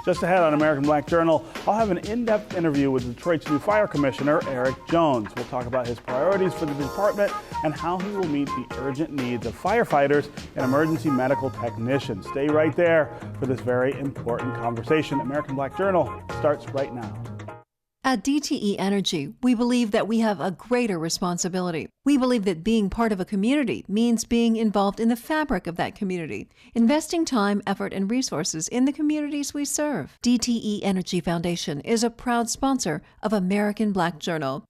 Just ahead on American Black Journal, I'll have an in-depth interview with Detroit's new fire commissioner, Eric Jones. We'll talk about his priorities for the department and how he will meet the urgent needs of firefighters and emergency medical technicians. Stay right there for this very important conversation. American Black Journal starts right now. At DTE Energy, we believe that we have a greater responsibility. We believe that being part of a community means being involved in the fabric of that community, investing time, effort, and resources in the communities we serve. DTE Energy Foundation is a proud sponsor of American Black Journal.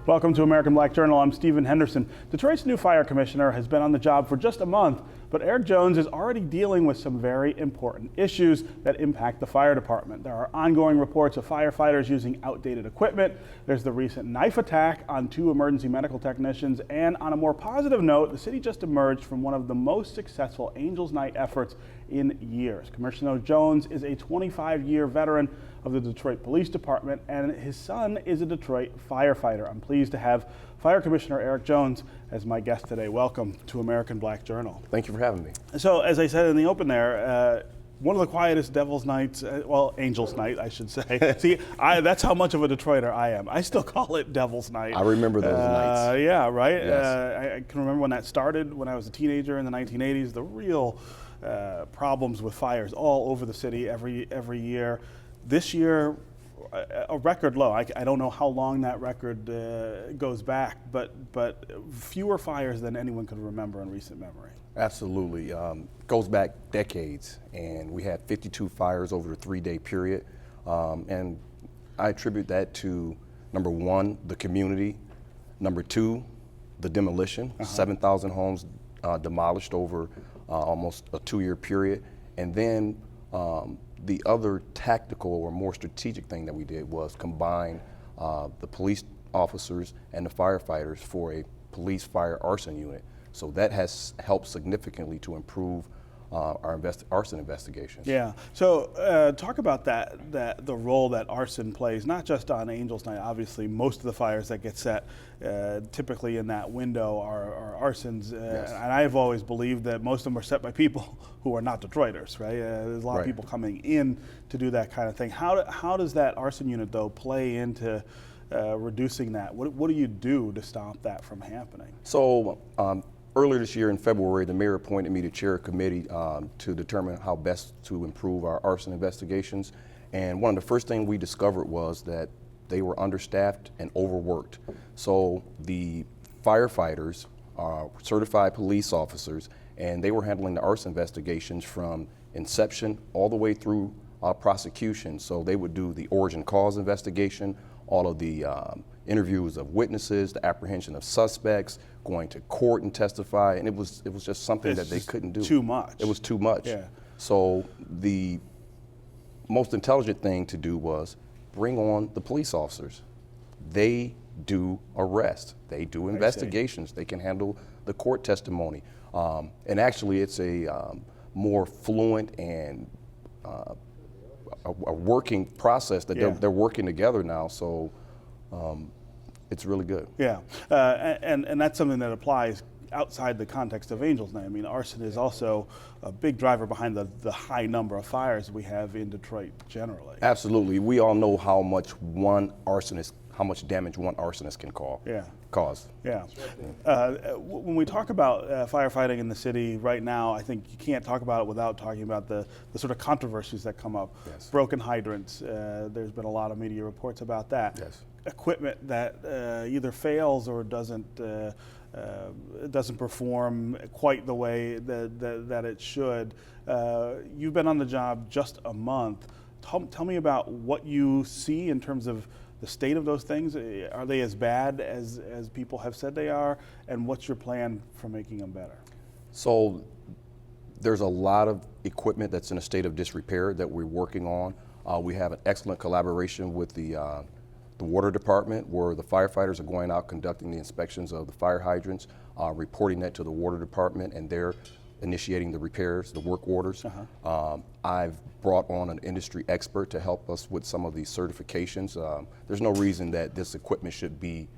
Welcome to American Black Journal. I'm Stephen Henderson. Detroit's new fire commissioner has been on the job for just a month, but Eric Jones is already dealing with some very important issues that impact the fire department. There are ongoing reports of firefighters using outdated equipment. There's the recent knife attack on 2 emergency medical technicians. And on a more positive note, the city just emerged from one of the most successful Angels Night efforts in years. Commissioner Jones is a 25-year veteran of the Detroit Police Department, and his son is a Detroit firefighter. I'm pleased to have Fire Commissioner Eric Jones as my guest today. Welcome to American Black Journal. Thank you for having me. So, as I said in the open there, one of the quietest Devil's Nights, well, Angels Night, I should say. See, that's how much of a Detroiter I am. I still call it Devil's Night. I remember those nights. Yeah, right? Yes. I can remember when that started, when I was a teenager in the 1980s, the real problems with fires all over the city every year. This year, a record low. I don't know how long that record goes back, but fewer fires than anyone could remember in recent memory. Absolutely. Goes back decades, and we had 52 fires over a 3-day period. And I attribute that to, number 1, the community. Number 2, the demolition. 7,000 homes demolished over almost a 2-year period. And then the other tactical or more strategic thing that we did was combine the police officers and the firefighters for a police fire arson unit. So that has helped significantly to improve our arson investigations. Yeah. So talk about the role that arson plays, not just on Angels Night. Obviously, most of the fires that get set typically in that window are arsons. Yes. And I've always believed that most of them are set by people who are not Detroiters, right? There's a lot of people coming in to do that kind of thing. How does that arson unit, though, play into reducing that? What do you do to stop that from happening? So earlier this year in February, the mayor appointed me to chair a committee to determine how best to improve our arson investigations. And one of the first things we discovered was that they were understaffed and overworked. So the firefighters are certified police officers, and they were handling the arson investigations from inception all the way through prosecution. So they would do the origin cause investigation, all of the interviews of witnesses, the apprehension of suspects, going to court and testify, and it was just something that they couldn't do. Too much. It was too much. Yeah. So the most intelligent thing to do was bring on the police officers. They do arrest. They do investigations. They can handle the court testimony. And actually, it's a more fluent and a working process that they're working together now. So it's really good. Yeah, and that's something that applies outside the context of Angels Night. I mean, arson is also a big driver behind the high number of fires we have in Detroit generally. Absolutely. We all know how much how much damage one arsonist can cause. Yeah. When we talk about firefighting in the city right now, I think you can't talk about it without talking about the sort of controversies that come up. Yes. Broken hydrants. There's been a lot of media reports about that. Yes. Equipment that either fails or doesn't perform quite the way that it should. You've been on the job just a month. Tell me about what you see in terms of the state of those things. Are they as bad as people have said they are? And what's your plan for making them better? So there's a lot of equipment that's in a state of disrepair that we're working on. We have an excellent collaboration with the water department, where the firefighters are going out conducting the inspections of the fire hydrants, reporting that to the water department, and they're initiating the repairs, the work orders. I've brought on an industry expert to help us with some of these certifications. There's no reason that this equipment should be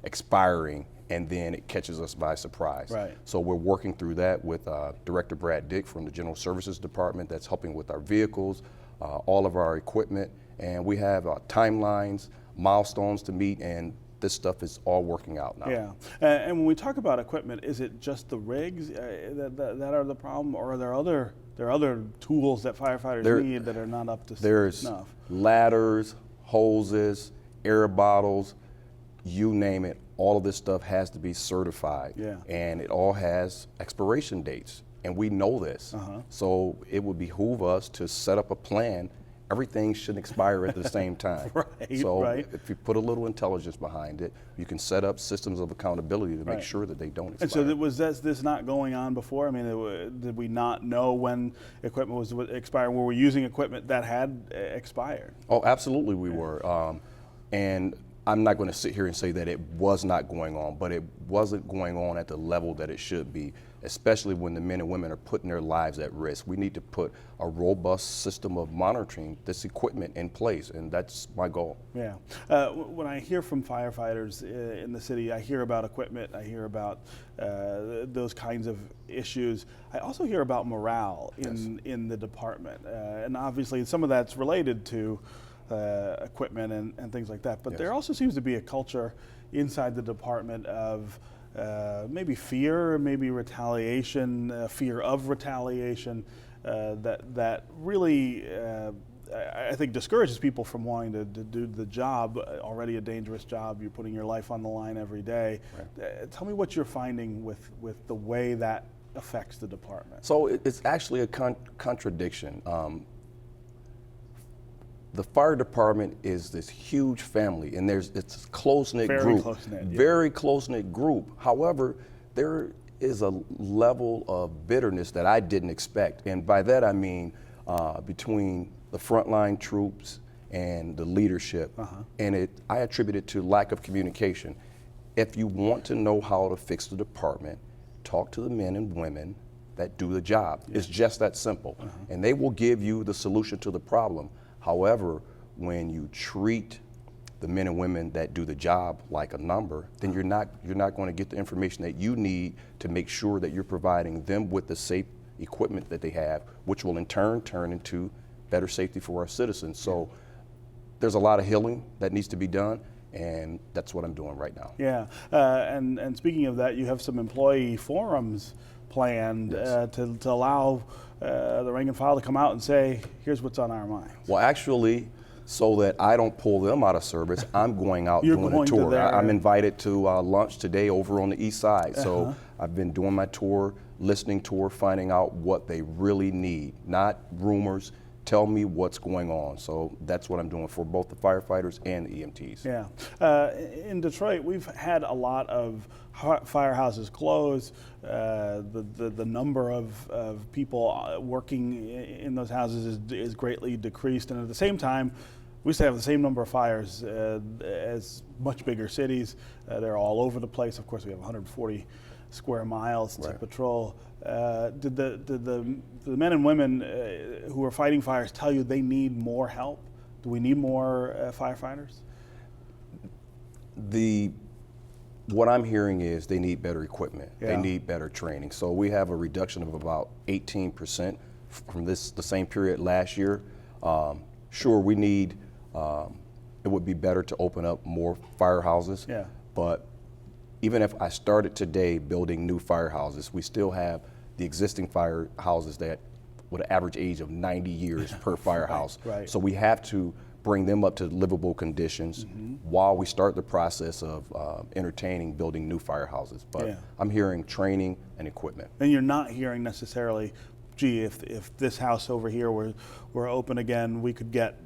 expiring and then it catches us by surprise. Right. So we're working through that with Director Brad Dick from the General Services Department that's helping with our vehicles, all of our equipment, and we have timelines, milestones to meet, and this stuff is all working out now. Yeah, and when we talk about equipment, is it just the rigs that are the problem, or are there other tools that firefighters need that are not up to there's snuff? Ladders, hoses, air bottles, you name it. All of this stuff has to be certified, and it all has expiration dates, and we know this. So it would behoove us to set up a plan. Everything shouldn't expire at the same time. So if you put a little intelligence behind it, you can set up systems of accountability to make sure that they don't expire. And so was this not going on before? I mean, did we not know when equipment was expiring? Were we using equipment that had expired? Oh, absolutely we were. And I'm not going to sit here and say that it was not going on, but it wasn't going on at the level that it should be, especially when the men and women are putting their lives at risk. We need to put a robust system of monitoring this equipment in place, and that's my goal. Yeah. When I hear from firefighters in the city, I hear about equipment, I hear about those kinds of issues. I also hear about morale in the department, and obviously some of that's related to equipment and things like that, but there also seems to be a culture inside the department of maybe fear, maybe retaliation, fear of retaliation, that really I think discourages people from wanting to do the job, already a dangerous job. You're putting your life on the line every day. Tell me what you're finding with the way that affects the department. So it's actually a contradiction. The fire department is this huge family, and it's a close-knit group. Very close-knit group. However, there is a level of bitterness that I didn't expect, and by that I mean between the frontline troops and the leadership, and I attribute it to lack of communication. If you want to know how to fix the department, talk to the men and women that do the job. It's just that simple, and they will give you the solution to the problem. However, when you treat the men and women that do the job like a number, then you're not going to get the information that you need to make sure that you're providing them with the safe equipment that they have, which will in turn turn into better safety for our citizens. So there's a lot of healing that needs to be done, and that's what I'm doing right now. Yeah, and speaking of that, you have some employee forums planned to allow the rank and file to come out and say, here's what's on our minds. Well, actually, so that I don't pull them out of service, I'm going out doing a tour. I'm invited to lunch today over on the east side. So I've been doing my tour, listening tour, finding out what they really need, not rumors. Tell me what's going on. So that's what I'm doing for both the firefighters and the EMTs. Yeah. In Detroit, we've had a lot of firehouses close. The number of people working in those houses is greatly decreased, and at the same time, we used to have the same number of fires as much bigger cities. They're all over the place. Of course, we have 140 square miles to patrol. Did the men and women who are fighting fires tell you they need more help? Do we need more firefighters? What I'm hearing is they need better equipment. They need better training. So we have a reduction of about 18% from the same period last year. Sure, we need, it would be better to open up more firehouses, but even if I started today building new firehouses, we still have the existing firehouses that with an average age of 90 years per firehouse. So we have to bring them up to livable conditions while we start the process of entertaining building new firehouses. But I'm hearing training and equipment. And you're not hearing necessarily, gee, if this house over here were open again, we could get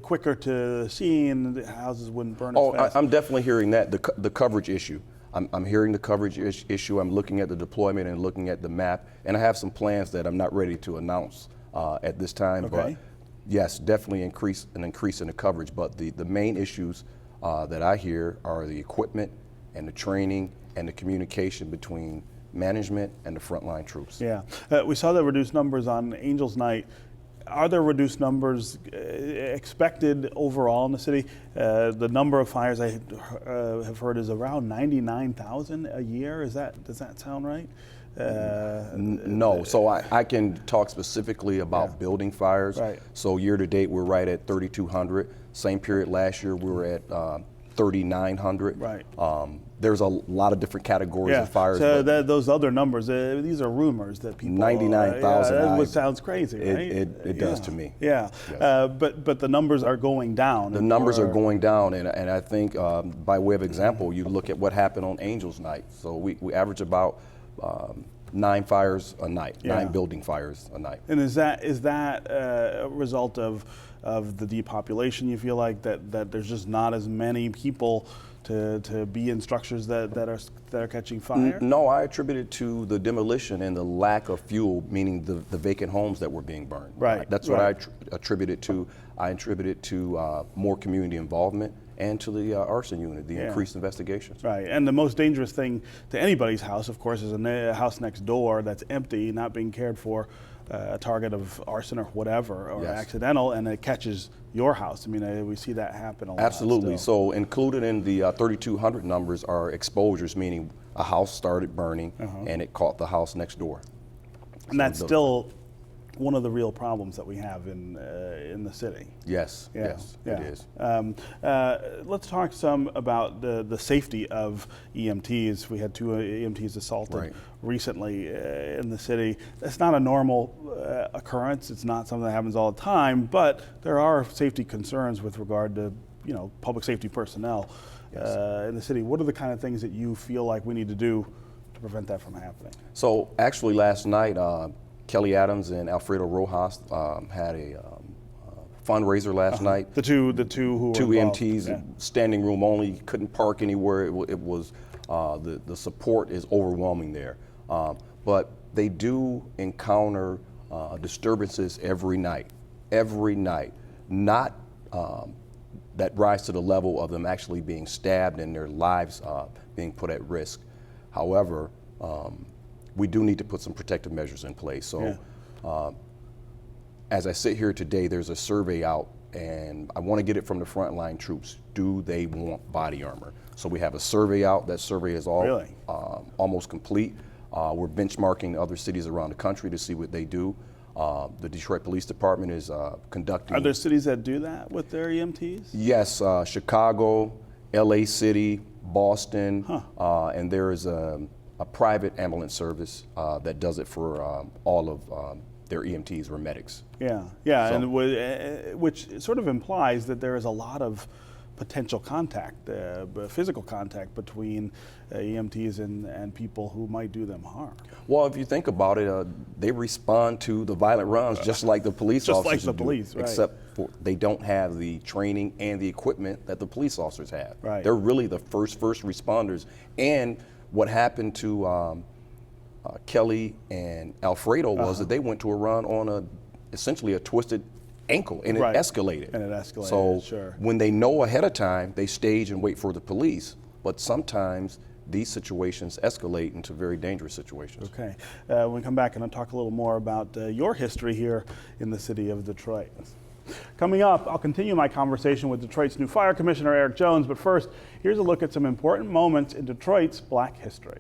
quicker to the scene, the houses wouldn't burn as fast. I'm definitely hearing that, the coverage issue. I'm hearing the coverage issue. I'm looking at the deployment and looking at the map, and I have some plans that I'm not ready to announce at this time. But yes, definitely an increase in the coverage. But the main issues that I hear are the equipment and the training and the communication between management, and the frontline troops. Yeah, we saw the reduced numbers on Angels Night. Are there reduced numbers expected overall in the city? The number of fires I have heard is around 99,000 a year. Does that sound right? No, so I can talk specifically about building fires. Right. So year to date, we're right at 3,200. Same period last year, we were at 3,900. Right. There's a lot of different categories of fires. So those other numbers, these are rumors that people. 99,000. That sounds crazy, right? It does to me. Yeah, Yes. But the numbers are going down. The numbers are going down, and I think by way of example, you look at what happened on Angels Night. So we average about 9 fires a night, 9 building fires a night. And is that a result of the depopulation? You feel like that there's just not as many people to be in structures that are catching fire? No, I attribute it to the demolition and the lack of fuel, meaning the vacant homes that were being burned. Right. That's what I attribute it to. I attribute it to more community involvement and to the arson unit, the increased investigations. Right, and the most dangerous thing to anybody's house, of course, is a house next door that's empty, not being cared for, a target of arson or whatever, or accidental, and it catches your house. I mean, we see that happen a lot. Absolutely. Still. So included in the 3,200 numbers are exposures, meaning a house started burning and it caught the house next door. And that's still one of the real problems that we have in the city. Yes, yes, it is. Let's talk some about the safety of EMTs. We had 2 EMTs assaulted recently in the city. That's not a normal occurrence. It's not something that happens all the time, but there are safety concerns with regard to public safety personnel in the city. What are the kind of things that you feel like we need to do to prevent that from happening? So actually last night, Kelly Adams and Alfredo Rojas had a fundraiser last night. The two who were 2 involved. EMTs, standing room only, couldn't park anywhere. It was the support is overwhelming there. But they do encounter disturbances every night, not that rise to the level of them actually being stabbed and their lives being put at risk. However, we do need to put some protective measures in place. So as I sit here today, there's a survey out, and I want to get it from the frontline troops. Do they want body armor? So we have a survey out. That survey is almost complete. We're benchmarking other cities around the country to see what they do. The Detroit Police Department is conducting. Are there cities that do that with their EMTs? Yes, Chicago, LA City, Boston, and there is a private ambulance service that does it for all of their EMTs or medics. Yeah, So, and which sort of implies that there is a lot of potential contact, physical contact between EMTs and people who might do them harm. well, if you think about it, they respond to the violent runs just like the police Just officers like the do, police, right. except for they don't have the training and the equipment that the police officers have. Right. They're really the first responders. And what happened to Kelly and Alfredo was that they went to a run on essentially a twisted ankle, and it escalated. And it escalated, So sure. when they know ahead of time, they stage and wait for the police. But sometimes these situations escalate into very dangerous situations. Okay, when we come back and I'll talk a little more about your history here in the city of Detroit. Coming up, I'll continue my conversation with Detroit's new Fire Commissioner, Eric Jones, but first, here's a look at some important moments in Detroit's Black history.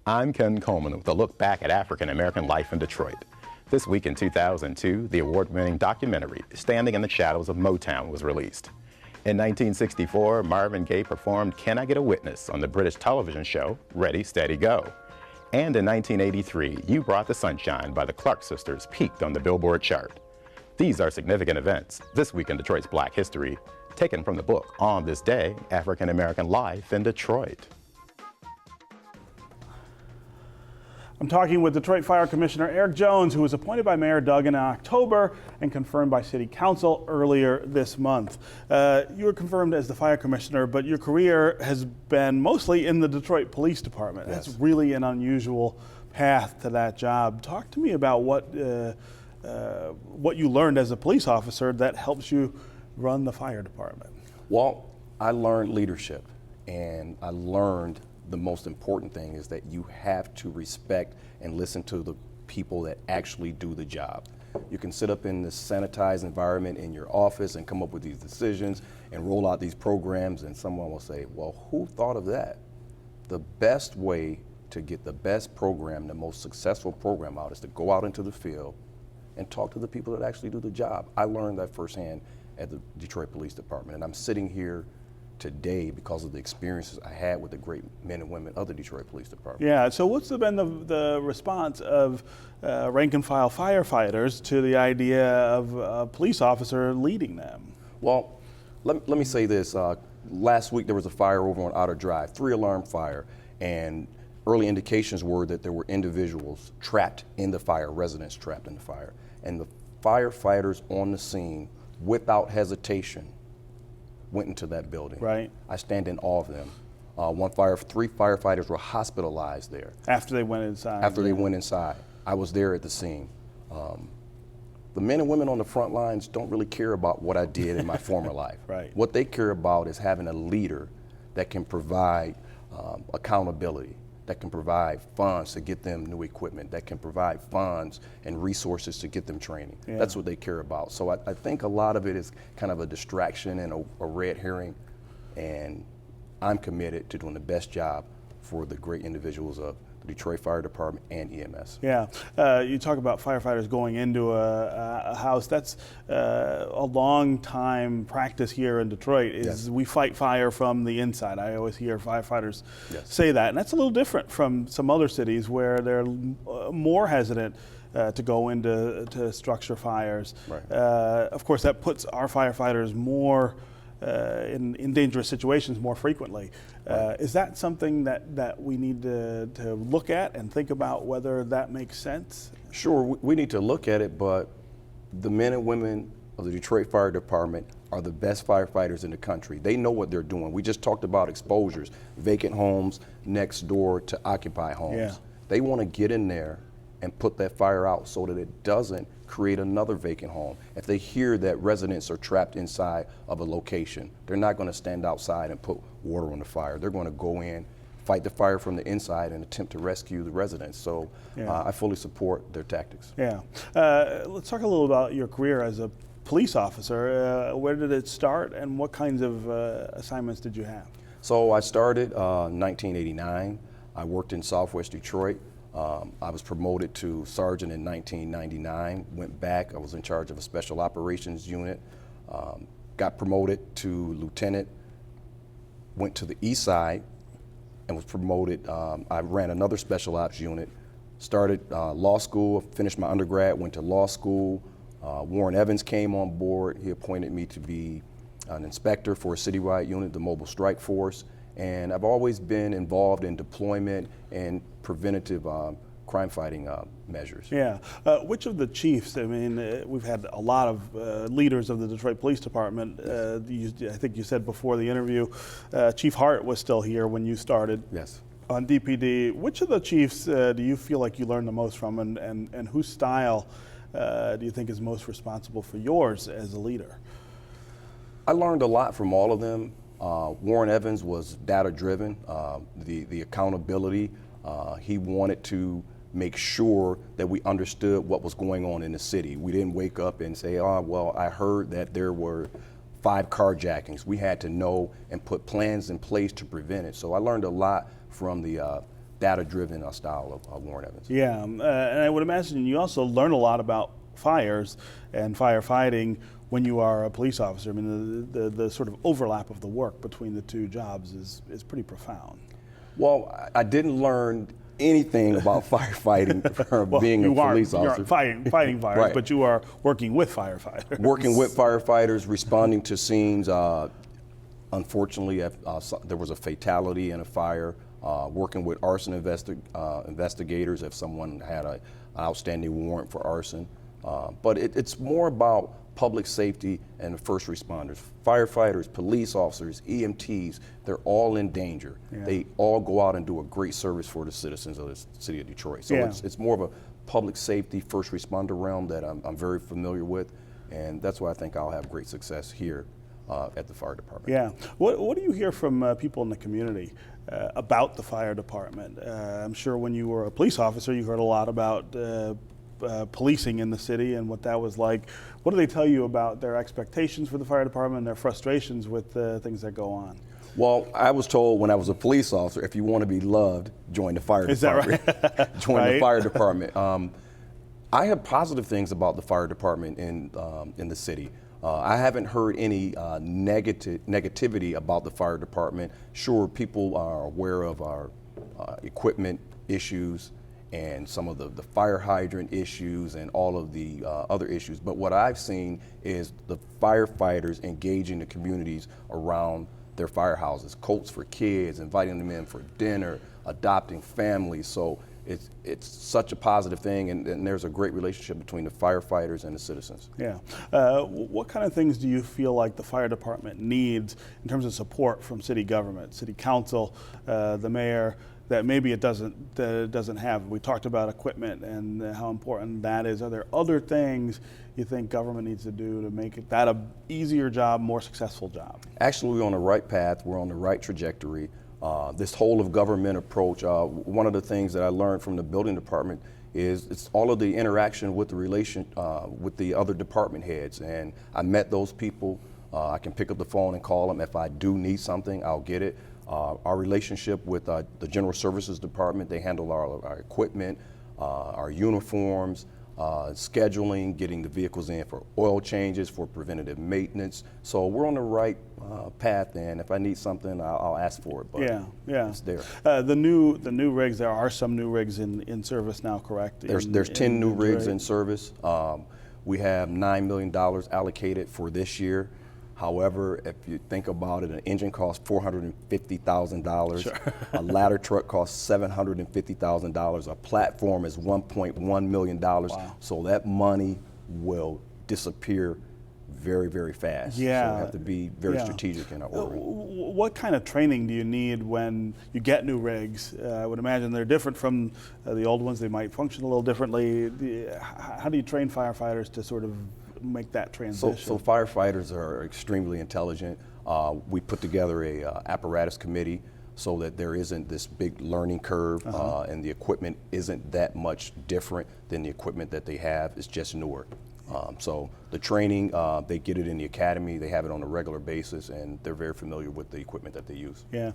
I'm Ken Coleman with a look back at African American life in Detroit. This week in 2002, the award-winning documentary, Standing in the Shadows of Motown, was released. In 1964, Marvin Gaye performed Can I Get a Witness on the British television show Ready, Steady, Go. And in 1983, You Brought the Sunshine by the Clark Sisters peaked on the Billboard chart. These are significant events this week in Detroit's Black history, taken from the book On This Day, African American Life in Detroit. I'm talking with Detroit Fire Commissioner Eric Jones, who was appointed by Mayor Duggan in October and confirmed by City Council earlier this month. You were confirmed as the Fire Commissioner, but your career has been mostly in the Detroit Police Department. Yes. That's really an unusual path to that job. Talk to me about what you learned as a police officer that helps you run the fire department. Well, I learned leadership, and I learned the most important thing is that you have to respect and listen to the people that actually do the job. You can sit up in this sanitized environment in your office and come up with these decisions and roll out these programs, and someone will say, well, who thought of that? The best way to get the best program, the most successful program out, is to go out into the field and talk to the people that actually do the job. I learned that firsthand at the Detroit Police Department, and I'm sitting here today because of the experiences I had with the great men and women of the Detroit Police Department. Yeah, so what's been the response of rank and file firefighters to the idea of a police officer leading them? Well, let me say this. Last week there was a fire over on Outer Drive, 3-alarm fire, and early indications were that there were individuals trapped in the fire, residents trapped in the fire. And the firefighters on the scene, without hesitation, went into that building. Right. I stand in awe of them. 3 firefighters were hospitalized there. After they went inside. After they went inside. I was there at the scene. The men and women on the front lines don't really care about what I did in my former life. Right. What they care about is having a leader that can provide accountability, that can provide funds to get them new equipment, that can provide funds and resources to get them training. Yeah. That's what they care about. So I think a lot of it is kind of a distraction and a red herring, and I'm committed to doing the best job for the great individuals of the Detroit Fire Department and EMS. Yeah, you talk about firefighters going into a house. That's a long time practice here in Detroit. Is Yes. we fight fire from the inside. I always hear firefighters Yes. say that, and that's a little different from some other cities where they're more hesitant to go into structure fires. Right. Of course, that puts our firefighters more in dangerous situations more frequently. Is that something that we need to look at and think about whether that makes sense? Sure, we need to look at it, but the men and women of the Detroit Fire Department are the best firefighters in the country. They know what they're doing. We just talked about exposures, vacant homes next door to occupied homes. Yeah. They want to get in there and put that fire out so that it doesn't create another vacant home. If they hear that residents are trapped inside of a location, they're not going to stand outside and put water on the fire. They're going to go in, fight the fire from the inside, and attempt to rescue the residents. So I fully support their tactics. Yeah. Let's talk a little about your career as a police officer. Where did it start, and what kinds of assignments did you have? So I started in 1989. I worked in Southwest Detroit. I was promoted to sergeant in 1999, went back, I was in charge of a special operations unit, got promoted to lieutenant, went to the east side and was promoted. I ran another special ops unit, started law school, finished my undergrad, went to law school. Warren Evans came on board. He appointed me to be an inspector for a citywide unit, the Mobile Strike Force. And I've always been involved in deployment and preventative crime fighting measures. Yeah. Which of the chiefs, I mean, we've had a lot of leaders of the Detroit Police Department. I think you said before the interview, Chief Hart was still here when you started. Yes. On DPD. Which of the chiefs do you feel like you learned the most from, and whose style do you think is most responsible for yours as a leader? I learned a lot from all of them. Warren Evans was data-driven, the accountability. He wanted to make sure that we understood what was going on in the city. We didn't wake up and say, oh, well, I heard that there were 5 carjackings. We had to know and put plans in place to prevent it. So I learned a lot from the data-driven style of Warren Evans. Yeah, and I would imagine you also learn a lot about fires and firefighting when you are a police officer. I mean, the sort of overlap of the work between the two jobs is pretty profound. Well, I didn't learn anything about firefighting from being a police officer. You aren't fighting fires, Right. but you are working with firefighters. Working with firefighters, responding to scenes. Unfortunately, there was a fatality in a fire. Working with arson investigators if someone had an outstanding warrant for arson. But it's more about public safety and first responders. Firefighters, police officers, EMTs, they're all in danger. Yeah. They all go out and do a great service for the citizens of the city of Detroit. So Yeah. it's more of a public safety, first responder realm that I'm very familiar with, and that's why I think I'll have great success here at the fire department. Yeah. What do you hear from people in the community about the fire department? I'm sure when you were a police officer, you heard a lot about policing in the city and what that was like. What do they tell you about their expectations for the fire department and their frustrations with things that go on? Well, I was told when I was a police officer, if you want to be loved, join the fire department. Is that right? Join Right. the fire department. I have positive things about the fire department in the city. I haven't heard any negativity about the fire department. Sure, people are aware of our equipment issues and some of the fire hydrant issues and all of the other issues. But what I've seen is the firefighters engaging the communities around their firehouses, coats for kids, inviting them in for dinner, adopting families. So it's such a positive thing, and there's a great relationship between the firefighters and the citizens. Yeah. What kind of things do you feel like the fire department needs in terms of support from city government, city council, the mayor, that maybe it doesn't have? We talked about equipment and how important that is. Are there other things you think government needs to do to make that a easier job, more successful job? Actually, we're on the right path. We're on the right trajectory. This whole of government approach, one of the things that I learned from the building department is it's all of the interaction with with the other department heads. And I met those people. I can pick up the phone and call them. If I do need something, I'll get it. Our relationship with the General Services Department, they handle our equipment, our uniforms, scheduling, getting the vehicles in for oil changes, for preventative maintenance. So we're on the right path, and if I need something, I'll ask for it. But yeah, it's there. The new rigs. There are some new rigs in service now, correct? There's 10 new rigs in service. We have $9 million allocated for this year. However, if you think about it, an engine costs $450,000. Sure. A ladder truck costs $750,000. A platform is $1.1 million. Wow. So that money will disappear very, very fast. Yeah. So we have to be very strategic in our ordering. What kind of training do you need when you get new rigs? I would imagine they're different from the old ones. They might function a little differently. How do you train firefighters to sort of make that transition? So firefighters are extremely intelligent. We put together a apparatus committee so that there isn't this big learning curve, and the equipment isn't that much different than the equipment that they have. It's just newer. So the training, they get it in the academy, they have it on a regular basis, and they're very familiar with the equipment that they use. Yeah,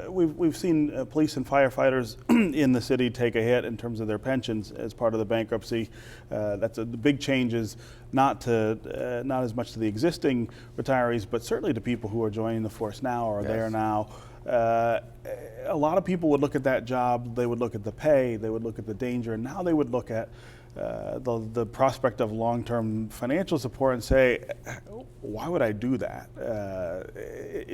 we've seen police and firefighters in the city take a hit in terms of their pensions as part of the bankruptcy. That's the big changes, not as much to the existing retirees, but certainly to people who are joining the force now or are there now. A lot of people would look at that job, they would look at the pay, they would look at the danger, and now they would look at the prospect of long-term financial support and say, why would I do that?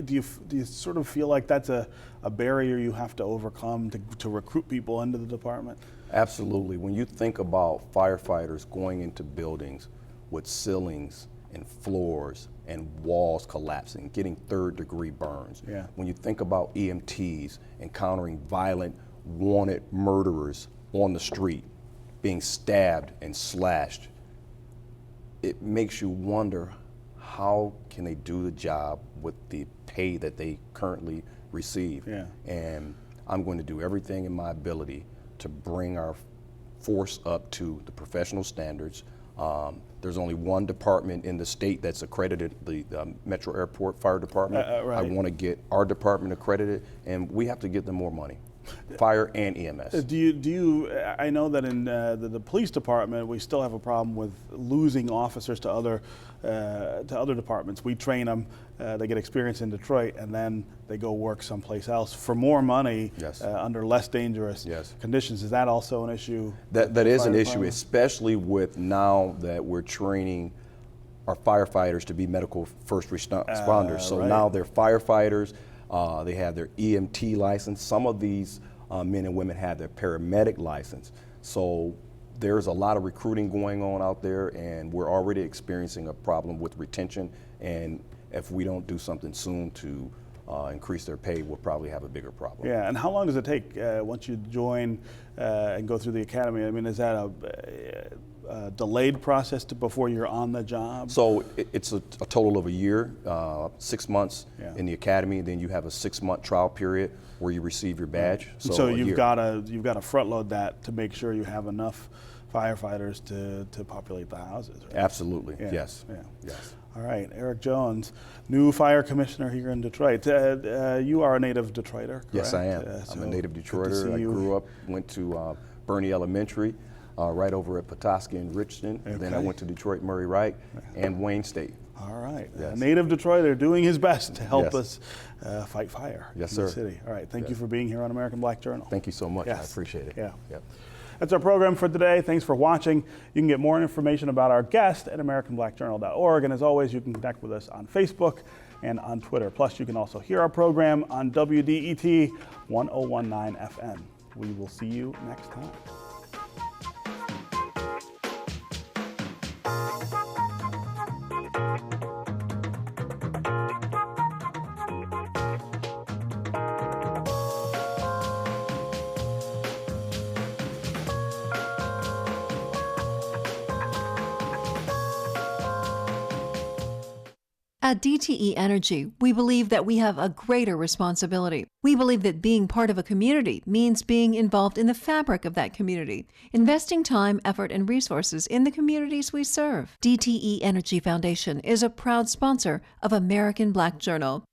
Do you sort of feel like that's a barrier you have to overcome to recruit people into the department? Absolutely. When you think about firefighters going into buildings with ceilings and floors and walls collapsing, getting third-degree burns. Yeah. When you think about EMTs encountering violent, wanted murderers on the street, being stabbed and slashed, it makes you wonder, how can they do the job with the pay that they currently receive? Yeah. And I'm going to do everything in my ability to bring our force up to the professional standards. There's only one department in the state that's accredited, the Metro Airport Fire Department. Right. I want to get our department accredited, and we have to get them more money. Fire and EMS. Do you? I know that in the police department, we still have a problem with losing officers to other departments. We train them, they get experience in Detroit, and then they go work someplace else for more money. Yes. Under less dangerous conditions. Is that also an issue? That is an issue, especially with now that we're training our firefighters to be medical first responders. So now they're firefighters. They have their EMT license. Some of these men and women have their paramedic license. So there's a lot of recruiting going on out there, and we're already experiencing a problem with retention. And if we don't do something soon to increase their pay, we'll probably have a bigger problem. Yeah, and how long does it take once you join and go through the academy? I mean, is that delayed process before you're on the job? So it's a total of a year, 6 months Yeah. in the academy. Then you have a 6-month trial period where you receive your badge. So a you've year. got to front load that to make sure you have enough firefighters to populate the houses. Right? Absolutely. Yeah, Yes. yeah. Yes. All right, Eric Jones, new fire commissioner here in Detroit. You are a native Detroiter, correct? Yes, I am. So I'm a native good to Detroiter. see I you. grew up, went to Bernie Elementary, right over at Petoskey and Richton. Then I Okay. went to Detroit Murray Wright and Wayne State. All right, Yes. a native Detroiter doing his best to help Yes. us fight fire Yes, in the sir. city. All right, thank you Yes. for being here on American Black Journal. Thank you so much. I Yes. appreciate it. Yeah. Yep. That's our program for today. Thanks for watching. You can get more information about our guest at AmericanBlackJournal.org. And as always, you can connect with us on Facebook and on Twitter. Plus, you can also hear our program on WDET 1019 FM. We will see you next time. At DTE Energy, we believe that we have a greater responsibility. We believe that being part of a community means being involved in the fabric of that community, investing time, effort, and resources in the communities we serve. DTE Energy Foundation is a proud sponsor of American Black Journal.